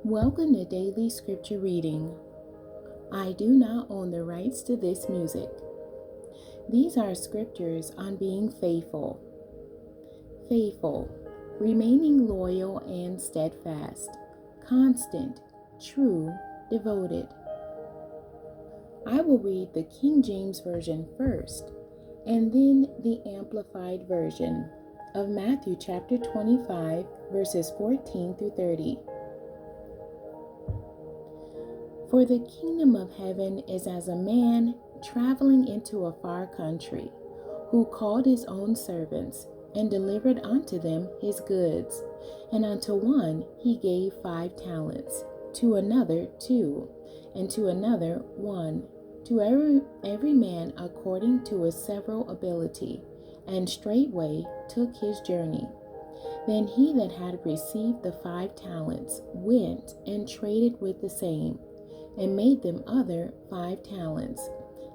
Welcome to Daily Scripture Reading. I do not own the rights to this music. These are scriptures on being faithful. Faithful, remaining loyal and steadfast, constant, true, devoted. I will read the King James Version first, and then the Amplified Version of Matthew chapter 25, verses 14 through 30. For the kingdom of heaven is as a man traveling into a far country, who called his own servants, and delivered unto them his goods. And unto one he gave 5 talents, to another 2, and to another 1, to every man according to his several ability, and straightway took his journey. Then he that had received the 5 talents went and traded with the same, and made them other 5 talents.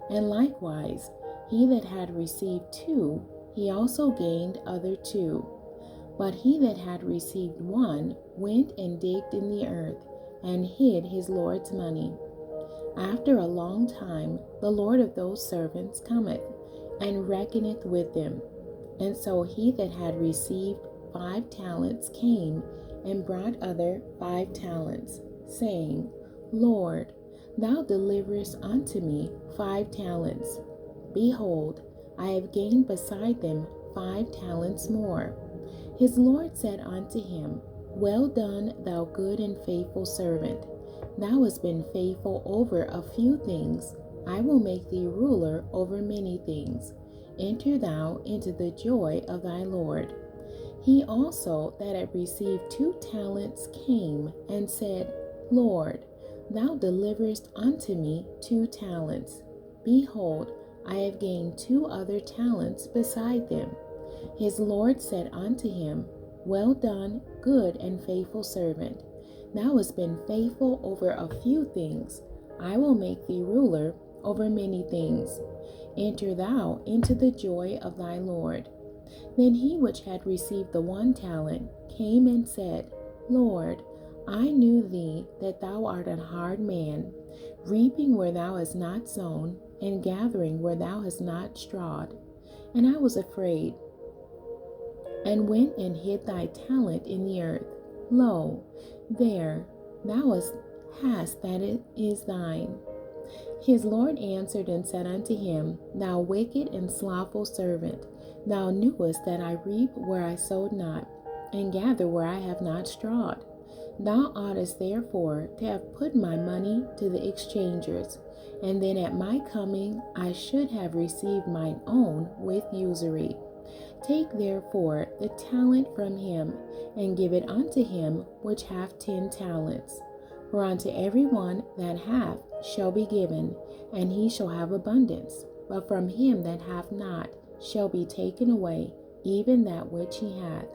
And likewise, he that had received 2, he also gained other 2. But he that had received 1 went and digged in the earth, and hid his Lord's money. After a long time, the Lord of those servants cometh, and reckoneth with them. And so he that had received 5 talents came, and brought other 5 talents, saying, Lord, thou deliverest unto me 5 talents. Behold, I have gained beside them 5 talents more. His Lord said unto him, Well done, thou good and faithful servant. Thou hast been faithful over a few things. I will make thee ruler over many things. Enter thou into the joy of thy Lord. He also that had received 2 talents came and said, Lord, thou deliverest unto me 2 talents. Behold, I have gained 2 other talents beside them. His Lord said unto him, Well done, good and faithful servant. Thou hast been faithful over a few things. I will make thee ruler over many things. Enter thou into the joy of thy Lord. Then he which had received the 1 talent came and said, Lord, I knew thee that thou art an hard man, reaping where thou hast not sown, and gathering where thou hast not strawed. And I was afraid, and went and hid thy talent in the earth. Lo, there thou hast that it is thine. His Lord answered and said unto him, Thou wicked and slothful servant, thou knewest that I reap where I sowed not, and gather where I have not strawed. Thou oughtest therefore to have put my money to the exchangers, and then at my coming I should have received mine own with usury. Take therefore the talent from him, and give it unto him which hath 10 talents. For unto every one that hath shall be given, and he shall have abundance. But from him that hath not shall be taken away even that which he hath.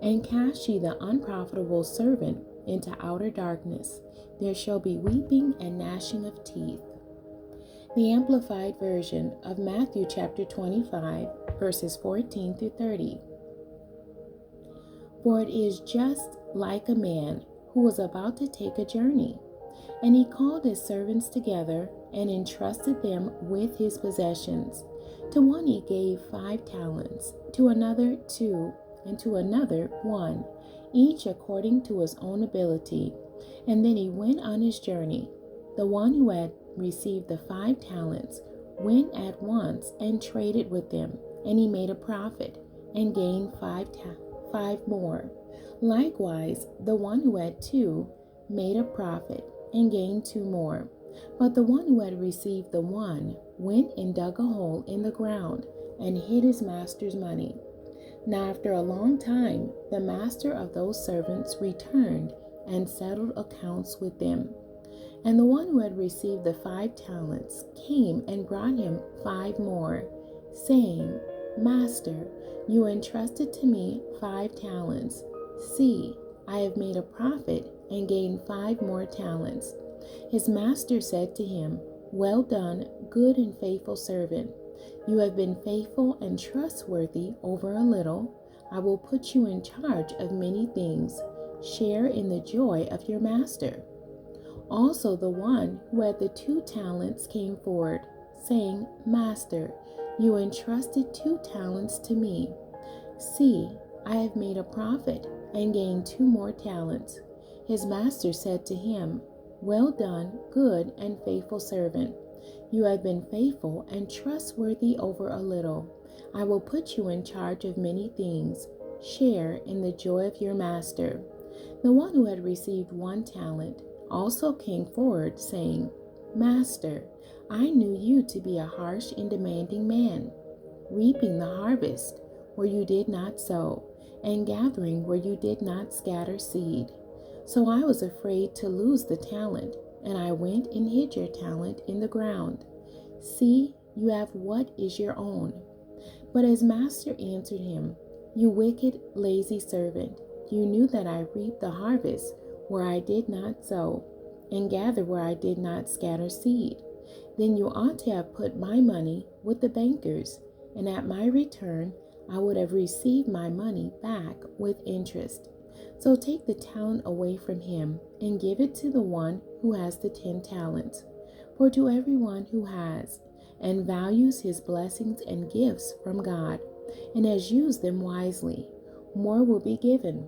And cast ye the unprofitable servant into outer darkness. There shall be weeping and gnashing of teeth. The Amplified Version of Matthew chapter 25, verses 14 through 30. For it is just like a man who was about to take a journey, and he called his servants together and entrusted them with his possessions. To one he gave 5 talents, to another 2, and to another 1, each according to his own ability. And then he went on his journey. The one who had received the 5 talents went at once and traded with them, and he made a profit, and gained 5 more. Likewise, the one who had 2 made a profit, and gained 2 more. But the one who had received the 1 went and dug a hole in the ground, and hid his master's money. Now after a long time, the master of those servants returned, and settled accounts with them. And the one who had received the 5 talents came and brought him 5 more, saying, Master, you entrusted to me 5 talents. See, I have made a profit, and gained 5 more talents. His master said to him, Well done, good and faithful servant. You have been faithful and trustworthy over a little. I will put you in charge of many things. share in the joy of your master. Also, the one who had the 2 talents came forward, saying, Master, you entrusted 2 talents to me. See, I have made a profit and gained 2 more talents. His master said to him, Well done, good and faithful servant. You have been faithful and trustworthy over a little. I will put you in charge of many things. Share in the joy of your master. The one who had received 1 talent also came forward, saying, Master, I knew you to be a harsh and demanding man, reaping the harvest where you did not sow, and gathering where you did not scatter seed. So I was afraid to lose the talent, and I went and hid your talent in the ground. See, you have what is your own. But his master answered him, You wicked, lazy servant, you knew that I reap the harvest where I did not sow, and gather where I did not scatter seed. Then you ought to have put my money with the bankers, and at my return I would have received my money back with interest. So take the talent away from him, and give it to the one who has the 10 talents. For to everyone who has, and values his blessings and gifts from God, and has used them wisely, more will be given,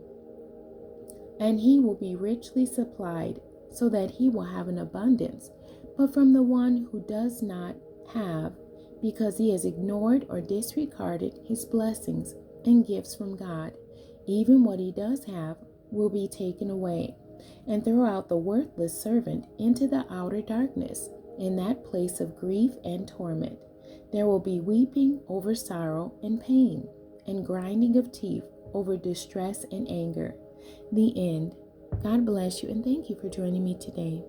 and he will be richly supplied, so that he will have an abundance. But from the one who does not have, because he has ignored or disregarded his blessings and gifts from God, even what he does have will be taken away. And throw out the worthless servant into the outer darkness, in that place of grief and torment. There will be weeping over sorrow and pain, and grinding of teeth over distress and anger. The end. God bless you, and thank you for joining me today.